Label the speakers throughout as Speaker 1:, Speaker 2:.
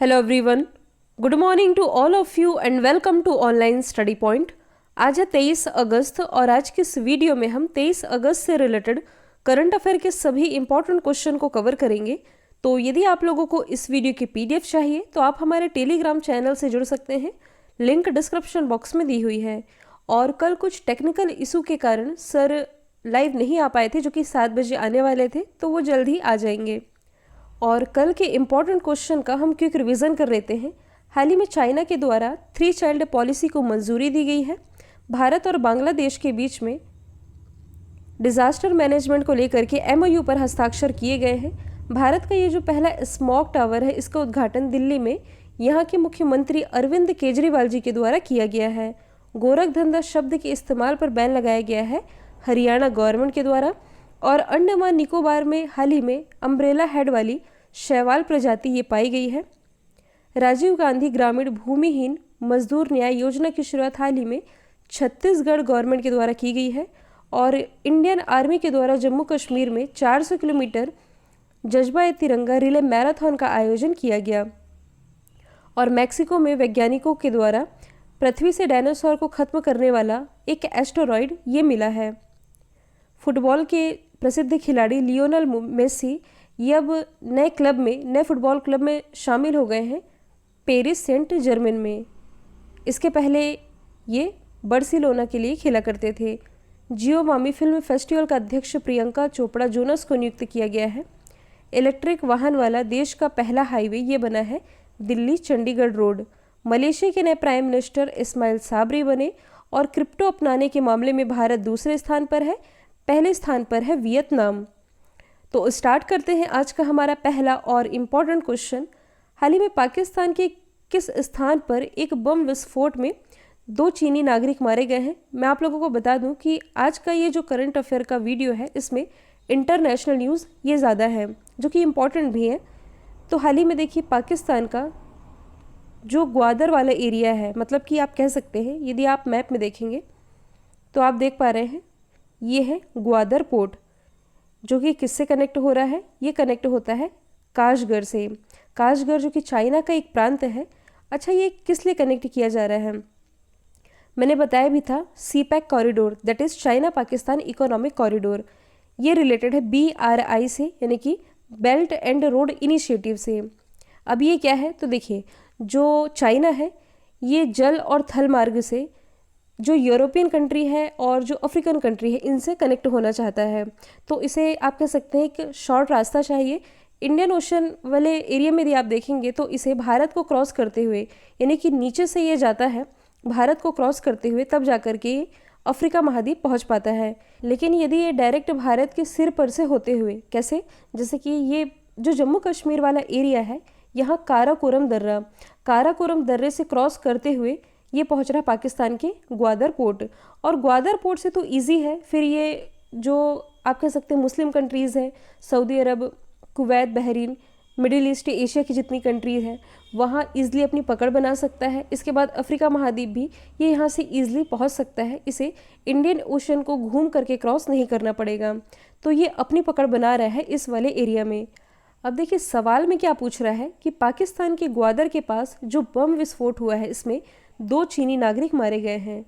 Speaker 1: Hello everyone, good morning to all of you and welcome to online study point. आज है 23 अगस्त और आज की इस वीडियो में हम 23 अगस्त से रिलेटेड करंट अफेयर के सभी इंपॉर्टेंट क्वेश्चन को कवर करेंगे। तो यदि आप लोगों को इस वीडियो की पीडीएफ चाहिए तो आप हमारे टेलीग्राम चैनल से जुड़ सकते हैं, लिंक डिस्क्रिप्शन बॉक्स में दी हुई है। और कल कुछ टेक्निकल इशू के कारण सर लाइव नहीं आ पाए थे, जो कि 7 बजे आने वाले थे, तो वो जल्द ही आ जाएंगे। और कल के इम्पॉर्टेंट क्वेश्चन का हम क्विक रिवीजन कर लेते हैं। हाल ही में चाइना के द्वारा 3 चाइल्ड पॉलिसी को मंजूरी दी गई है। भारत और बांग्लादेश के बीच में डिजास्टर मैनेजमेंट को लेकर के एमओयू पर हस्ताक्षर किए गए हैं। भारत का ये जो पहला स्मॉग टावर है, इसका उद्घाटन दिल्ली में यहाँ के मुख्यमंत्री अरविंद केजरीवाल जी के द्वारा किया गया है। गोरखधंधा शब्द के इस्तेमाल पर बैन लगाया गया है हरियाणा गवर्नमेंट के द्वारा। और अंडमान निकोबार में हाल ही में अम्ब्रेला हेड वाली शैवाल प्रजाति ये पाई गई है। राजीव गांधी ग्रामीण भूमिहीन मजदूर न्याय योजना की शुरुआत हाल ही में छत्तीसगढ़ गवर्नमेंट के द्वारा की गई है। और इंडियन आर्मी के द्वारा जम्मू कश्मीर में 400 किलोमीटर जज्बा ए तिरंगा रिले मैराथन का आयोजन किया गया। और मैक्सिको में वैज्ञानिकों के द्वारा पृथ्वी से डायनासोर को खत्म करने वाला एक एस्टेरॉयड ये मिला है। फुटबॉल के प्रसिद्ध खिलाड़ी लियोनेल मेसी ये अब नए फुटबॉल क्लब में शामिल हो गए हैं, पेरिस सेंट जर्मन में। इसके पहले ये बार्सिलोना के लिए खेला करते थे। जियो मामी फिल्म फेस्टिवल का अध्यक्ष प्रियंका चोपड़ा जोनस को नियुक्त किया गया है। इलेक्ट्रिक वाहन वाला देश का पहला हाईवे ये बना है दिल्ली चंडीगढ़ रोड। मलेशिया के नए प्राइम मिनिस्टर इस्माइल साबरी बने। और क्रिप्टो अपनाने के मामले में भारत दूसरे स्थान पर है, पहले स्थान पर है वियतनाम। तो स्टार्ट करते हैं आज का हमारा पहला और इम्पॉर्टेंट क्वेश्चन। हाल ही में पाकिस्तान के किस स्थान पर एक बम विस्फोट में 2 चीनी नागरिक मारे गए हैं? मैं आप लोगों को बता दूं कि आज का ये जो करंट अफेयर का वीडियो है, इसमें इंटरनेशनल न्यूज़ ये ज़्यादा है, जो कि इम्पॉर्टेंट भी है। तो हाल ही में देखिए, पाकिस्तान का जो ग्वादर वाला एरिया है, मतलब कि आप कह सकते हैं, यदि आप मैप में देखेंगे तो आप देख पा रहे हैं ये है ग्वादर पोर्ट, जो कि किससे कनेक्ट हो रहा है? ये कनेक्ट होता है काशगर से। काशगर जो कि चाइना का एक प्रांत है। अच्छा, ये किस लिए कनेक्ट किया जा रहा है? मैंने बताया भी था, CPEC corridor, that is China Pakistan economic corridor. ये रिलेटेड है BRI से, यानी कि बेल्ट एंड रोड इनिशिएटिव से। अब ये क्या है? तो देखिए, जो चाइना है ये जल और थल मार्ग से जो यूरोपियन कंट्री है और जो अफ्रीकन कंट्री है, इनसे कनेक्ट होना चाहता है। तो इसे आप कह सकते हैं कि शॉर्ट रास्ता चाहिए। इंडियन ओशन वाले एरिया में यदि आप देखेंगे तो इसे भारत को क्रॉस करते हुए, यानी कि नीचे से ये जाता है भारत को क्रॉस करते हुए, तब जाकर के अफ्रीका महाद्वीप पहुंच पाता है। लेकिन यदि ये डायरेक्ट भारत के सिर पर से होते हुए, कैसे? जैसे कि ये जो जम्मू कश्मीर वाला एरिया है, यहाँ काराकोरम दर्रे से क्रॉस करते हुए ये पहुंच रहा पाकिस्तान के ग्वादर पोर्ट। और ग्वादर पोर्ट से तो इजी है, फिर ये जो आप कह सकते हैं मुस्लिम कंट्रीज़ हैं, Saudi Arab, Kuwait, Bahrain, middle East, Asia की जितनी कंट्रीज़ हैं, वहाँ ईज़िली अपनी पकड़ बना सकता है। इसके बाद अफ्रीका महाद्वीप भी ये यहाँ से ईज़िली पहुँच सकता है। इसे इंडियन ओशन को घूम करके क्रॉस नहीं करना पड़ेगा। तो ये अपनी पकड़ बना रहा है इस वाले एरिया में। अब देखिए, सवाल में क्या पूछ रहा है कि पाकिस्तान के ग्वादर के पास जो बम विस्फोट हुआ है, इसमें 2 चीनी नागरिक मारे गए हैं।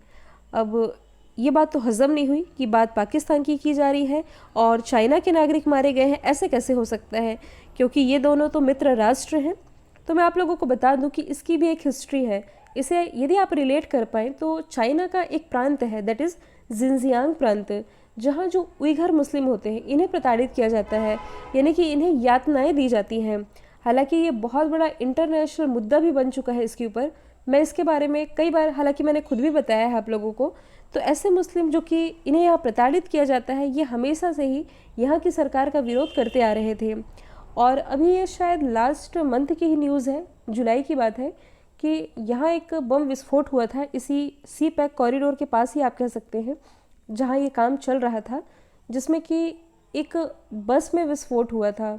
Speaker 1: अब ये बात तो हजम नहीं हुई कि बात पाकिस्तान की जा रही है और चाइना के नागरिक मारे गए हैं। ऐसे कैसे हो सकता है? क्योंकि ये दोनों तो मित्र राष्ट्र हैं। तो मैं आप लोगों को बता दूं कि इसकी भी एक हिस्ट्री है। इसे यदि आप रिलेट कर पाएँ तो चाइना का एक प्रांत है, दैट इज़ जिनजियांग प्रांत, जहाँ जो उइघर मुस्लिम होते हैं इन्हें प्रताड़ित किया जाता है, यानी कि इन्हें यातनाएँ दी जाती हैं। हालांकि ये बहुत बड़ा इंटरनेशनल मुद्दा भी बन चुका है इसके ऊपर। मैं इसके बारे में कई बार, हालांकि मैंने खुद भी बताया है आप लोगों को। तो ऐसे मुस्लिम जो कि इन्हें यहाँ प्रताड़ित किया जाता है, ये हमेशा से ही यहाँ की सरकार का विरोध करते आ रहे थे। और अभी ये शायद लास्ट मंथ की ही न्यूज़ है, जुलाई की बात है, कि यहाँ एक बम विस्फोट हुआ था इसी सीपैक कॉरिडोर के पास ही, आप कह सकते हैं, जहाँ ये काम चल रहा था, जिसमें कि एक बस में विस्फोट हुआ था,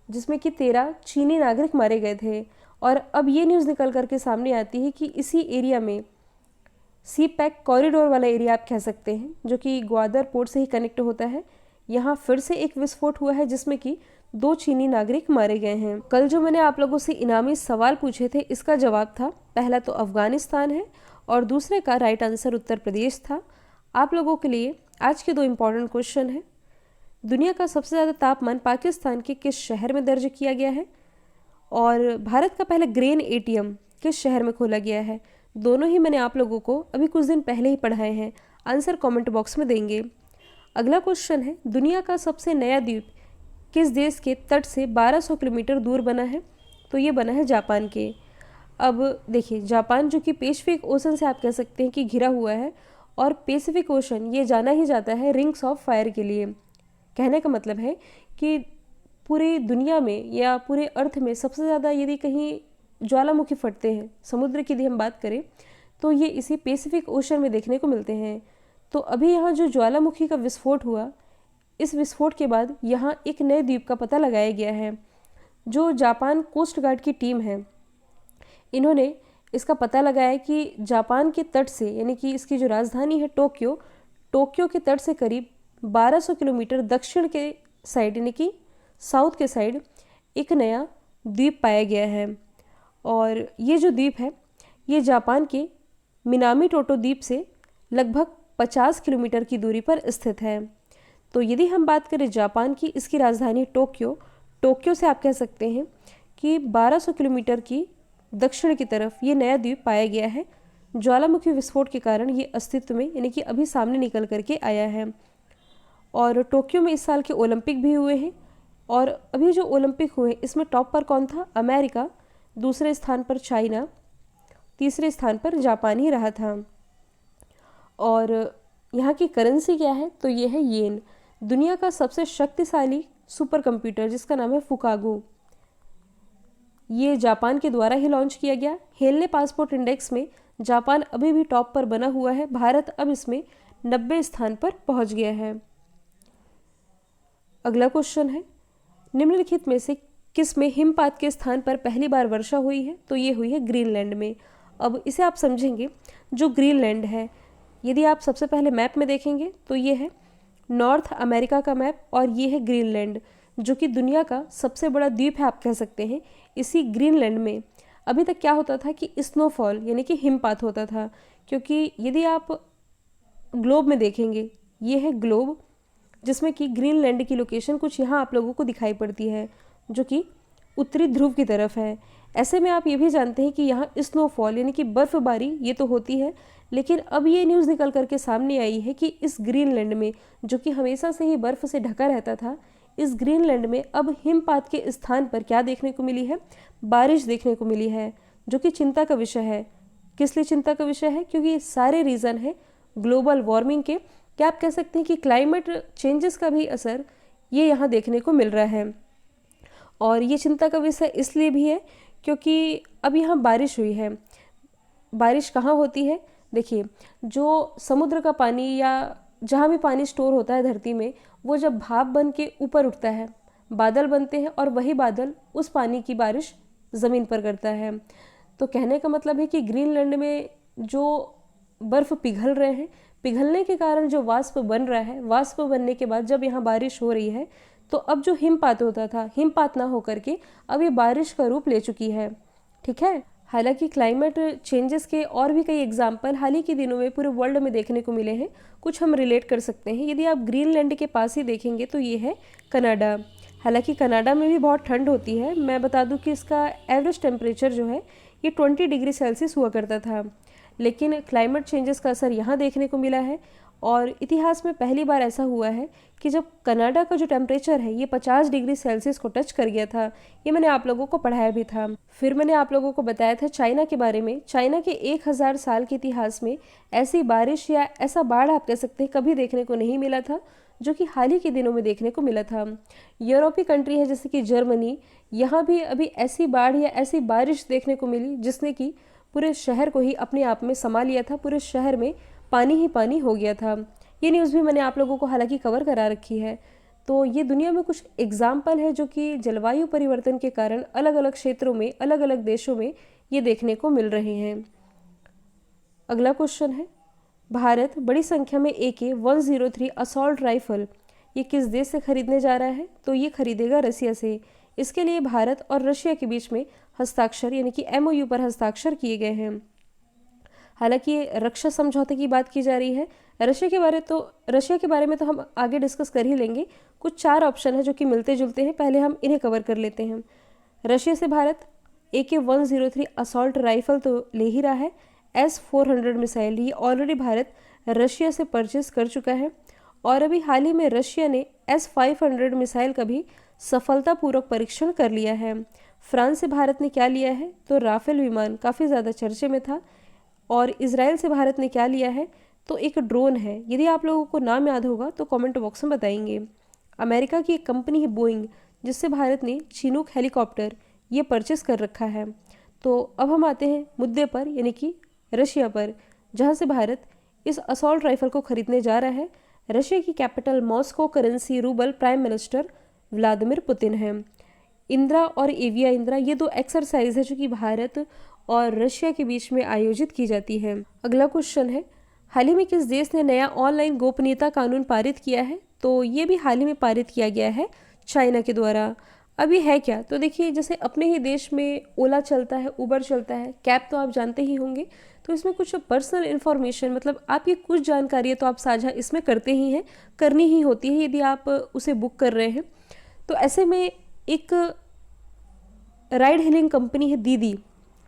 Speaker 1: जिसमें कि 13 चीनी नागरिक मारे गए थे। और अब ये न्यूज़ निकल करके सामने आती है कि इसी एरिया में सीपैक कॉरिडोर वाला एरिया आप कह सकते हैं, जो कि ग्वादर पोर्ट से ही कनेक्ट होता है, यहाँ फिर से एक विस्फोट हुआ है, जिसमें कि 2 चीनी नागरिक मारे गए हैं। कल जो मैंने आप लोगों से इनामी सवाल पूछे थे, इसका जवाब था, पहला तो अफगानिस्तान है और दूसरे का राइट आंसर उत्तर प्रदेश था। आप लोगों के लिए आज के 2 इम्पॉर्टेंट क्वेश्चन हैं। दुनिया का सबसे ज़्यादा तापमान पाकिस्तान के किस शहर में दर्ज किया गया है, और भारत का पहला ग्रेन एटीएम किस शहर में खोला गया है। दोनों ही मैंने आप लोगों को अभी कुछ दिन पहले ही पढ़ाए हैं। आंसर कमेंट बॉक्स में देंगे। अगला क्वेश्चन है, दुनिया का सबसे नया द्वीप किस देश के तट से 1200 किलोमीटर दूर बना है। तो ये बना है जापान के। अब देखिए, जापान जो कि पैसिफिक ओशन से आप कह सकते हैं कि घिरा हुआ है, और पैसिफिक ओशन ये जाना ही जाता है रिंग्स ऑफ फायर के लिए। कहने का मतलब है कि पूरी दुनिया में या पूरे अर्थ में सबसे ज़्यादा यदि कहीं ज्वालामुखी फटते हैं, समुद्र की यदि हम बात करें, तो ये इसी पैसिफिक ओशन में देखने को मिलते हैं। तो अभी यहाँ जो ज्वालामुखी का विस्फोट हुआ, इस विस्फोट के बाद यहाँ एक नए द्वीप का पता लगाया गया है। जो जापान कोस्ट गार्ड की टीम है, इन्होंने इसका पता लगाया कि जापान के तट से, यानी कि इसकी जो राजधानी है टोक्यो के तट से करीब 1200 किलोमीटर दक्षिण के साइड, यानी कि साउथ के साइड, एक नया द्वीप पाया गया है। और ये जो द्वीप है, ये जापान के मिनामी टोटो द्वीप से लगभग 50 किलोमीटर की दूरी पर स्थित है। तो यदि हम बात करें जापान की, इसकी राजधानी टोक्यो से आप कह सकते हैं कि 1200 किलोमीटर की दक्षिण की तरफ ये नया द्वीप पाया गया है। ज्वालामुखी विस्फोट के कारण ये अस्तित्व में, यानी कि अभी सामने निकल करके आया है। और टोक्यो में इस साल के ओलंपिक भी हुए हैं, और अभी जो ओलंपिक हुए इसमें टॉप पर कौन था? अमेरिका, दूसरे स्थान पर चाइना, तीसरे स्थान पर जापान ही रहा था। और यहाँ की करेंसी क्या है? तो ये है येन। दुनिया का सबसे शक्तिशाली सुपर कंप्यूटर जिसका नाम है फुकागो, ये जापान के द्वारा ही लॉन्च किया गया। हेलने पासपोर्ट इंडेक्स में जापान अभी भी टॉप पर बना हुआ है। भारत अब इसमें 90 स्थान पर पहुंच गया है। अगला क्वेश्चन है, निम्नलिखित में से किस में हिमपात के स्थान पर पहली बार वर्षा हुई है? तो ये हुई है ग्रीनलैंड में। अब इसे आप समझेंगे, जो ग्रीनलैंड है, यदि आप सबसे पहले मैप में देखेंगे तो ये है नॉर्थ अमेरिका का मैप, और ये है ग्रीनलैंड, जो कि दुनिया का सबसे बड़ा द्वीप है आप कह सकते हैं। इसी ग्रीनलैंड में अभी तक क्या होता था कि स्नोफॉल, यानी कि हिमपात होता था। क्योंकि यदि आप ग्लोब में देखेंगे, ये है ग्लोब, जिसमें कि ग्रीनलैंड की लोकेशन कुछ यहाँ आप लोगों को दिखाई पड़ती है, जो कि उत्तरी ध्रुव की तरफ है। ऐसे में आप ये भी जानते हैं कि यहाँ स्नोफॉल, यानी कि बर्फबारी, ये तो होती है, लेकिन अब ये न्यूज़ निकल करके सामने आई है कि इस ग्रीनलैंड में, जो कि हमेशा से ही बर्फ से ढका रहता था, इस ग्रीनलैंड में अब हिमपात के स्थान पर क्या देखने को मिली है? बारिश देखने को मिली है, जो कि चिंता का विषय है। किस लिए चिंता का विषय है? क्योंकि ये सारे रीज़न है ग्लोबल वार्मिंग के। क्या आप कह सकते हैं कि क्लाइमेट चेंजेस का भी असर ये यहाँ देखने को मिल रहा है। और ये चिंता का विषय इसलिए भी है क्योंकि अब यहाँ बारिश हुई है। बारिश कहाँ होती है? देखिए, जो समुद्र का पानी या जहाँ भी पानी स्टोर होता है धरती में, वो जब भाप बन के ऊपर उठता है, बादल बनते हैं, और वही बादल उस पानी की बारिश ज़मीन पर करता है। तो कहने का मतलब है कि ग्रीनलैंड में जो बर्फ़ पिघल रहे हैं, पिघलने के कारण जो वाष्प बन रहा है, वाष्प बनने के बाद जब यहाँ बारिश हो रही है, तो अब जो हिमपात होता था, हिमपात ना होकर के अब ये बारिश का रूप ले चुकी है। ठीक है। हालांकि क्लाइमेट चेंजेस के और भी कई एग्जाम्पल हाल ही के दिनों में पूरे वर्ल्ड में देखने को मिले हैं। कुछ हम रिलेट कर सकते हैं। यदि आप ग्रीनलैंड के पास ही देखेंगे तो ये है कनाडा। हालांकि कनाडा में भी बहुत ठंड होती है। मैं बता दूं कि इसका एवरेज टेम्परेचर जो है ये 20 डिग्री सेल्सियस हुआ करता था, लेकिन क्लाइमेट चेंजेस का असर यहाँ देखने को मिला है। और इतिहास में पहली बार ऐसा हुआ है कि जब कनाडा का जो टेम्परेचर है ये 50 डिग्री सेल्सियस को टच कर गया था। ये मैंने आप लोगों को पढ़ाया भी था। फिर मैंने आप लोगों को बताया था चाइना के बारे में। चाइना के 1000 साल के इतिहास में ऐसी बारिश या ऐसा बाढ़ आप कह सकते हैं कभी देखने को नहीं मिला था, जो कि हाल ही के दिनों में देखने को मिला था। यूरोपीय कंट्री है जैसे कि जर्मनी, यहाँ भी अभी ऐसी बाढ़ या ऐसी बारिश देखने को मिली जिसने कि पूरे शहर को ही अपने आप में समा लिया था। पूरे शहर में पानी ही पानी हो गया था। ये न्यूज़ भी मैंने आप लोगों को हालांकि कवर करा रखी है। तो ये दुनिया में कुछ एग्जाम्पल है जो कि जलवायु परिवर्तन के कारण अलग अलग क्षेत्रों में, अलग अलग देशों में ये देखने को मिल रहे हैं। अगला क्वेश्चन है, भारत बड़ी संख्या में AK-103 असॉल्ट राइफल ये किस देश से खरीदने जा रहा है, तो ये खरीदेगा रसिया से। इसके लिए भारत और रशिया के बीच में हस्ताक्षर यानी कि MOU पर हस्ताक्षर किए गए हैं। हालांकि ये रक्षा समझौते की बात की जा रही है। रशिया के बारे में तो हम आगे डिस्कस कर ही लेंगे। कुछ 4 ऑप्शन है जो कि मिलते जुलते हैं, पहले हम इन्हें कवर कर लेते हैं। रशिया से भारत AK-103 असॉल्ट राइफल तो ले ही रहा है। S-400 मिसाइल ये ऑलरेडी भारत रशिया से परचेस कर चुका है। और अभी हाल ही में रशिया ने S-500 मिसाइल का भी सफलतापूर्वक परीक्षण कर लिया है। फ्रांस से भारत ने क्या लिया है, तो राफेल विमान काफ़ी ज़्यादा चर्चे में था। और इजराइल से भारत ने क्या लिया है, तो एक ड्रोन है। यदि आप लोगों को नाम याद होगा तो कमेंट बॉक्स में बताएंगे। अमेरिका की एक कंपनी है बोइंग, जिससे भारत ने चिनूक हेलीकॉप्टर ये परचेस कर रखा है। तो अब हम आते हैं मुद्दे पर, यानी कि रशिया पर, जहाँ से भारत इस असॉल्ट राइफल को खरीदने जा रहा है। रशिया की capital Moscow, currency rouble, prime minister Vladimir Putin है। इंदिरा और एविया इंदिरा ये 2 एक्सरसाइज है जो कि भारत और रशिया के बीच में आयोजित की जाती है। अगला क्वेश्चन है, हाल ही में किस देश ने नया ऑनलाइन गोपनीयता कानून पारित किया है, तो ये भी हाल ही में पारित किया गया है चाइना के द्वारा। अभी है क्या, तो देखिए जैसे अपने ही देश में ओला चलता है, उबर चलता है, कैब तो आप जानते ही होंगे। तो इसमें कुछ पर्सनल इन्फॉर्मेशन, मतलब आपकी कुछ जानकारी है तो आप साझा इसमें करते ही हैं, करनी ही होती है यदि आप उसे बुक कर रहे हैं। तो ऐसे में एक राइड हेलिंग कंपनी है दीदी,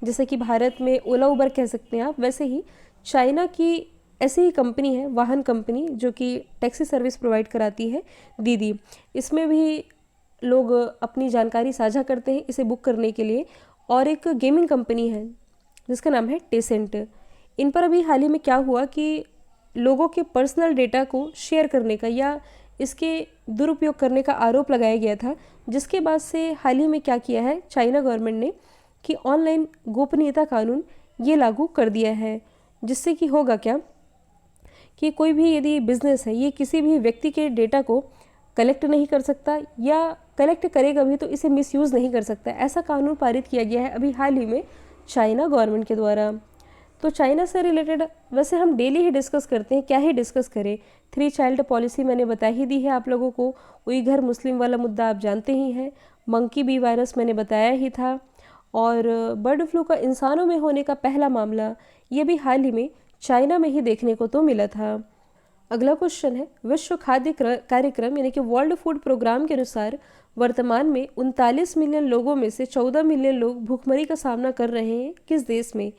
Speaker 1: जैसे कि भारत में ओला उबर कह सकते हैं आप, वैसे ही चाइना की ऐसी ही कंपनी है, वाहन कंपनी, जो कि टैक्सी सर्विस प्रोवाइड कराती है, दीदी। इसमें भी लोग अपनी जानकारी साझा करते हैं इसे बुक करने के लिए। और एक गेमिंग कंपनी है जिसका नाम है टेसेंट। इन पर अभी हाल ही में क्या हुआ कि लोगों के पर्सनल डेटा को शेयर करने का या इसके दुरुपयोग करने का आरोप लगाया गया था, जिसके बाद से हाल ही में क्या किया है चाइना गवर्नमेंट ने कि ऑनलाइन गोपनीयता कानून ये लागू कर दिया है। जिससे कि होगा क्या कि कोई भी यदि बिजनेस है ये किसी भी व्यक्ति के डेटा को कलेक्ट नहीं कर सकता, या कलेक्ट करेगा भी तो इसे मिसयूज़ नहीं कर सकता। ऐसा कानून पारित किया गया है अभी हाल ही में चाइना गवर्नमेंट के द्वारा। तो चाइना से रिलेटेड वैसे हम डेली ही डिस्कस करते हैं, क्या ही डिस्कस करें। 3 चाइल्ड पॉलिसी मैंने बता ही दी है आप लोगों को। उइघर मुस्लिम वाला मुद्दा आप जानते ही हैं। मंकी बी वायरस मैंने बताया ही था। और बर्ड फ्लू का इंसानों में होने का पहला मामला ये भी हाल ही में चाइना में ही देखने को तो मिला था। अगला क्वेश्चन है, विश्व खाद्य कार्यक्रम यानी कि वर्ल्ड फूड प्रोग्राम के अनुसार वर्तमान में 39 मिलियन लोगों में से 14 मिलियन लोग भूखमरी का सामना कर रहे हैं किस देश में,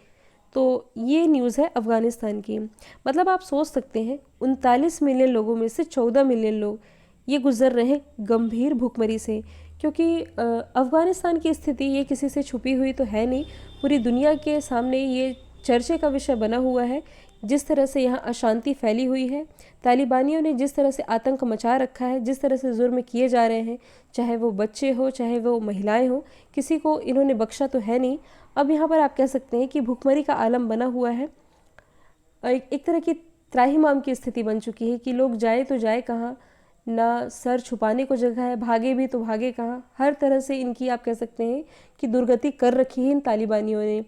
Speaker 1: तो ये न्यूज़ है अफ़गानिस्तान की। मतलब आप सोच सकते हैं 39 मिलियन लोगों में से 14 मिलियन लोग ये गुजर रहे हैं गंभीर भूखमरी से। क्योंकि अफ़गानिस्तान की स्थिति ये किसी से छुपी हुई तो है नहीं, पूरी दुनिया के सामने ये चर्चे का विषय बना हुआ है। जिस तरह से यहाँ अशांति फैली हुई है, तालिबानियों ने जिस तरह से आतंक मचा रखा है, जिस तरह से जुर्म किए जा रहे हैं, चाहे वो बच्चे हो चाहे वो महिलाएं हो, किसी को इन्होंने बख्शा तो है नहीं। अब यहाँ पर आप कह सकते हैं कि भुखमरी का आलम बना हुआ है। एक तरह की त्राहिमाम की स्थिति बन चुकी है कि लोग जाए तो जाए कहाँ, ना सर छुपाने को जगह है, भागे भी तो भागे कहाँ। हर तरह से इनकी आप कह सकते हैं कि दुर्गति कर रखी है इन तालिबानियों ने।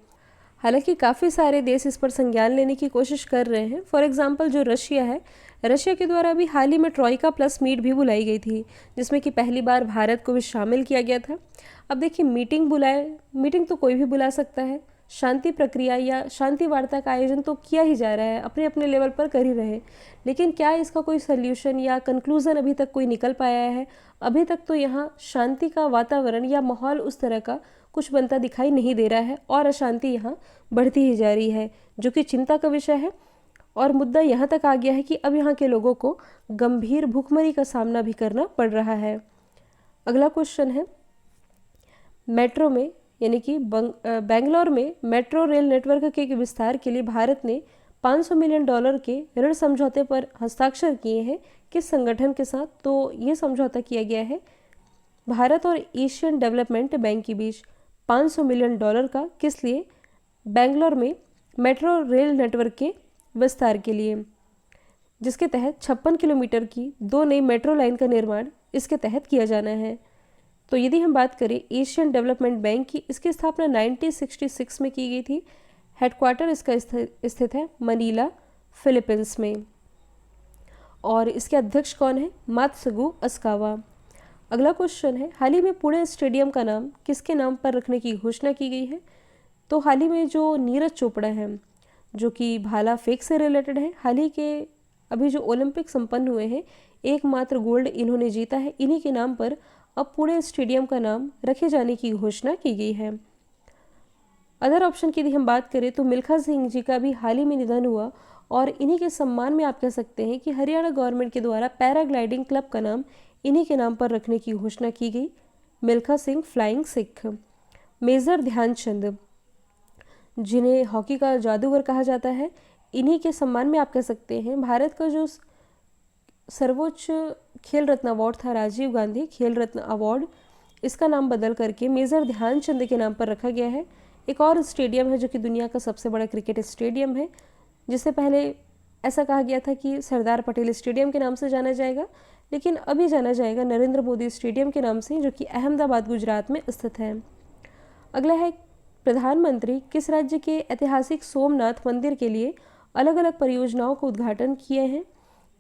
Speaker 1: हालांकि काफ़ी सारे देश इस पर संज्ञान लेने की कोशिश कर रहे हैं। फॉर एग्जांपल जो रशिया है, रशिया के द्वारा अभी हाल ही में ट्रॉइका प्लस मीट भी बुलाई गई थी, जिसमें कि पहली बार भारत को भी शामिल किया गया था। अब देखिए मीटिंग तो कोई भी बुला सकता है, शांति प्रक्रिया या शांति वार्ता का आयोजन तो किया ही जा रहा है, अपने अपने लेवल पर कर ही रहे। लेकिन क्या इसका कोई सल्यूशन या कंक्लूज़न अभी तक कोई निकल पाया है? अभी तक तो यहाँ शांति का वातावरण या माहौल उस तरह का कुछ बनता दिखाई नहीं दे रहा है, और अशांति यहाँ बढ़ती ही जा रही है, जो कि चिंता का विषय है। और मुद्दा यहाँ तक आ गया है कि अब यहाँ के लोगों को गंभीर भूखमरी का सामना भी करना पड़ रहा है। अगला क्वेश्चन है, मेट्रो में यानी कि बेंगलोर में मेट्रो रेल नेटवर्क के विस्तार के लिए भारत ने $500 मिलियन के ऋण समझौते पर हस्ताक्षर किए हैं। किस संगठन के साथ? तो ये समझौता किया गया है भारत और एशियन डेवलपमेंट बैंक के बीच $500 मिलियन का। किस लिए? बेंगलोर में मेट्रो रेल नेटवर्क के विस्तार के लिए, जिसके तहत 56 किलोमीटर की 2 नई मेट्रो लाइन का निर्माण इसके तहत किया जाना है। तो यदि हम बात करें एशियन डेवलपमेंट बैंक की, इसकी स्थापना 1966 में की गई थी। हेडक्वार्टर इसका स्थित है मनीला, फिलीपींस में। और इसके अध्यक्ष कौन है? मात्सुगु अस्कावा। अगला क्वेश्चन है, हाल ही में पुणे स्टेडियम का नाम किसके नाम पर रखने की घोषणा की गई है? तो हाल ही में जो नीरज चोपड़ा है, जो कि भाला फेंक से रिलेटेड है, हाल ही के अभी जो ओलंपिक संपन्न हुए हैं, एकमात्र गोल्ड इन्होंने जीता है, इन्हीं के नाम पर अब पुणे स्टेडियम का नाम रखे जाने की घोषणा की गई है। अदर ऑप्शन की यदि हम बात करें तो मिल्खा सिंह जी का भी हाल ही में निधन हुआ और इन्हीं के सम्मान में आप कह सकते हैं कि हरियाणा गवर्नमेंट के द्वारा पैराग्लाइडिंग क्लब का नाम इन्हीं के नाम पर रखने की घोषणा की गई, मिल्खा सिंह फ्लाइंग सिख। मेजर ध्यानचंद, जिन्हें हॉकी का जादूगर कहा जाता है, इन्हीं के सम्मान में आप कह सकते हैं भारत का जो सर्वोच्च खेल रत्न अवार्ड था, राजीव गांधी खेल रत्न अवार्ड, इसका नाम बदल करके मेजर ध्यानचंद के नाम पर रखा गया है। एक और स्टेडियम है जो कि दुनिया का सबसे बड़ा क्रिकेट स्टेडियम है, जिसे पहले ऐसा कहा गया था कि सरदार पटेल स्टेडियम के नाम से जाना जाएगा, लेकिन अभी जाना जाएगा नरेंद्र मोदी स्टेडियम के नाम से, जो कि अहमदाबाद गुजरात में स्थित है। अगला है, प्रधानमंत्री किस राज्य के ऐतिहासिक सोमनाथ मंदिर के लिए अलग अलग परियोजनाओं का उद्घाटन किए हैं?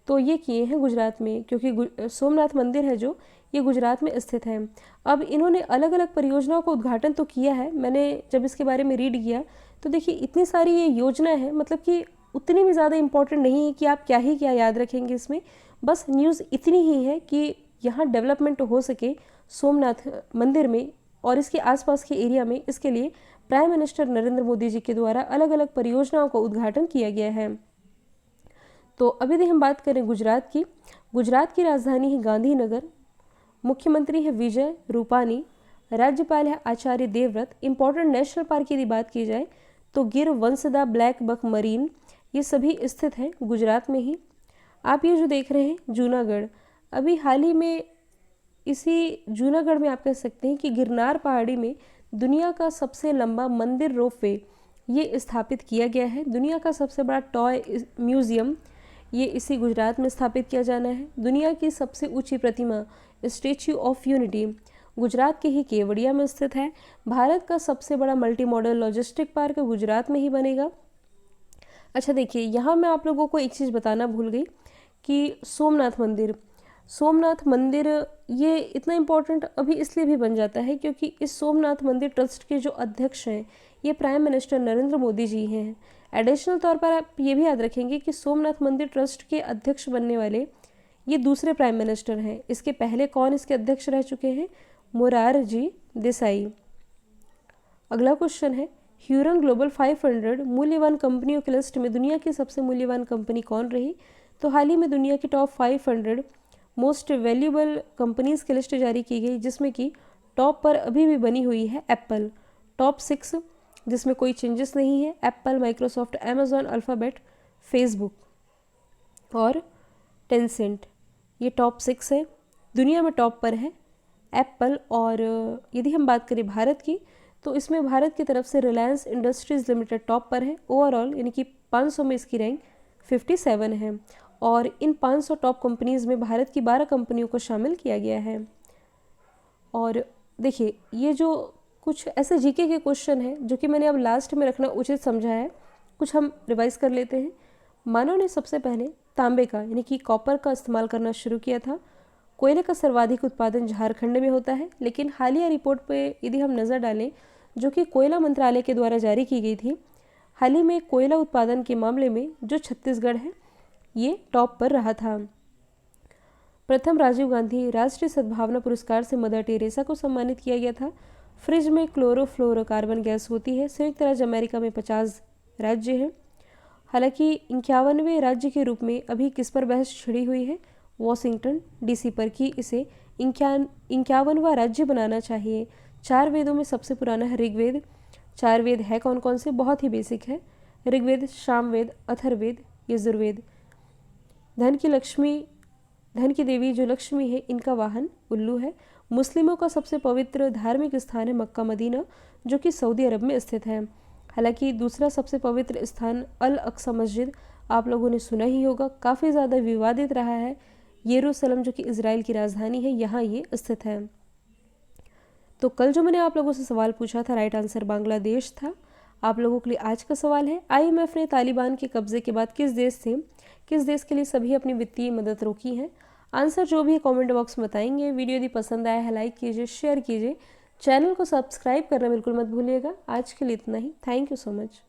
Speaker 1: तो ये किए हैं गुजरात में, क्योंकि सोमनाथ मंदिर है जो ये गुजरात में स्थित है। अब इन्होंने अलग अलग परियोजनाओं का उद्घाटन तो किया है, मैंने जब इसके बारे में रीड किया तो देखिए इतनी सारी ये योजना है, मतलब कि उतनी भी ज़्यादा इम्पोर्टेंट नहीं है कि आप क्या ही क्या याद रखेंगे इसमें, बस न्यूज़ इतनी ही है कि यहाँ डेवलपमेंट हो सके सोमनाथ मंदिर में और इसके आसपास के एरिया में, इसके लिए प्राइम मिनिस्टर नरेंद्र मोदी जी के द्वारा अलग अलग परियोजनाओं का उद्घाटन किया गया है। तो अभी यदि हम बात करें गुजरात की राजधानी है गांधीनगर, मुख्यमंत्री है विजय रूपानी, राज्यपाल है Acharya Devvrat. Important national park की यदि बात की जाए तो गिर वंसदा, ब्लैक बक मरीन, ये सभी स्थित हैं गुजरात में ही। आप ये जो देख रहे हैं जूनागढ़, अभी हाल ही में इसी जूनागढ़ में आप कह सकते हैं कि गिरनार पहाड़ी में दुनिया का सबसे लंबा मंदिर रोपवे ये स्थापित किया गया है। दुनिया का सबसे बड़ा टॉय म्यूजियम ये इसी गुजरात में स्थापित किया जाना है। दुनिया की सबसे ऊंची प्रतिमा स्टैच्यू ऑफ यूनिटी गुजरात के ही केवड़िया में स्थित है। भारत का सबसे बड़ा multi modal logistic park Gujarat में ही बनेगा। अच्छा देखिए, यहाँ मैं आप लोगों को एक चीज़ बताना भूल गई कि सोमनाथ मंदिर ये इतना इम्पोर्टेंट अभी इसलिए भी बन जाता है क्योंकि इस सोमनाथ मंदिर ट्रस्ट के जो अध्यक्ष हैं ये प्राइम मिनिस्टर नरेंद्र मोदी जी हैं। एडिशनल तौर पर आप ये भी याद रखेंगे कि सोमनाथ मंदिर ट्रस्ट के अध्यक्ष बनने वाले ये दूसरे प्राइम मिनिस्टर हैं। इसके पहले कौन इसके अध्यक्ष रह चुके हैं? मोरारजी देसाई। अगला क्वेश्चन है, ह्यूरन ग्लोबल 500 मूल्यवान कंपनियों की लिस्ट में दुनिया की सबसे मूल्यवान कंपनी कौन रही? तो हाल ही में दुनिया की टॉप 500 मोस्ट वैल्यूएबल कंपनीज की लिस्ट जारी की गई, जिसमें कि टॉप पर अभी भी बनी हुई है एप्पल। टॉप 6 जिसमें कोई चेंजेस नहीं है, Apple, Microsoft, Amazon, alphabet, Facebook और टेंसेंट, ये टॉप 6 है। दुनिया में टॉप पर है एप्पल। और यदि हम बात करें भारत की तो इसमें भारत की तरफ से रिलायंस इंडस्ट्रीज़ लिमिटेड टॉप पर है ओवरऑल, यानी कि 500 में इसकी रैंक 57 है। और इन 500 टॉप कंपनीज़ में भारत की 12 कंपनियों को शामिल किया गया है। और देखिए, ये जो कुछ ऐसे जीके के क्वेश्चन हैं जो कि मैंने अब लास्ट में रखना उचित समझा है, कुछ हम रिवाइज कर लेते हैं। मानव ने सबसे पहले तांबे का यानी कि कॉपर का इस्तेमाल करना शुरू किया था। कोयले का सर्वाधिक उत्पादन झारखंड में होता है, लेकिन हालिया रिपोर्ट पे यदि हम नज़र डालें जो कि कोयला मंत्रालय के द्वारा जारी की गई थी, हाल ही में कोयला उत्पादन के मामले में जो छत्तीसगढ़ है ये टॉप पर रहा था। प्रथम राजीव गांधी राष्ट्रीय सद्भावना पुरस्कार से मदर टेरेसा को सम्मानित किया गया था। फ्रिज में क्लोरोफ्लोरोकार्बन गैस होती है। संयुक्त राज्य अमेरिका में 50 राज्य हैं। हालांकि 51वें राज्य के रूप में अभी किस पर बहस छिड़ी हुई है? वॉशिंगटन डीसी पर, कि इसे 51वां राज्य बनाना चाहिए। 4 वेदों में सबसे पुराना है ऋग्वेद। 4 वेद है कौन कौन से? बहुत ही बेसिक है, ऋग्वेद, सामवेद, अथर्ववेद, यजुर्वेद। धन की देवी जो लक्ष्मी है, इनका वाहन उल्लू है। मुस्लिमों का सबसे पवित्र धार्मिक स्थान है मक्का मदीना, जो कि सऊदी अरब में स्थित है। हालांकि दूसरा सबसे पवित्र स्थान अल अक्सा मस्जिद, आप लोगों ने सुना ही होगा, काफ़ी ज़्यादा विवादित रहा है। यरूशलेम जो कि इजराइल की राजधानी है, यहाँ ये स्थित है। तो कल जो मैंने आप लोगों से सवाल पूछा था, राइट आंसर बांग्लादेश था। आप लोगों के लिए आज का सवाल है, IMF ने तालिबान के कब्जे के बाद किस देश से किस देश के लिए सभी अपनी वित्तीय मदद रोकी है? आंसर जो भी है कमेंट बॉक्स में बताएंगे। वीडियो यदि पसंद आया है लाइक कीजिए, शेयर कीजिए, चैनल को सब्सक्राइब करना बिल्कुल मत भूलिएगा। आज के लिए इतना ही। Thank you so much.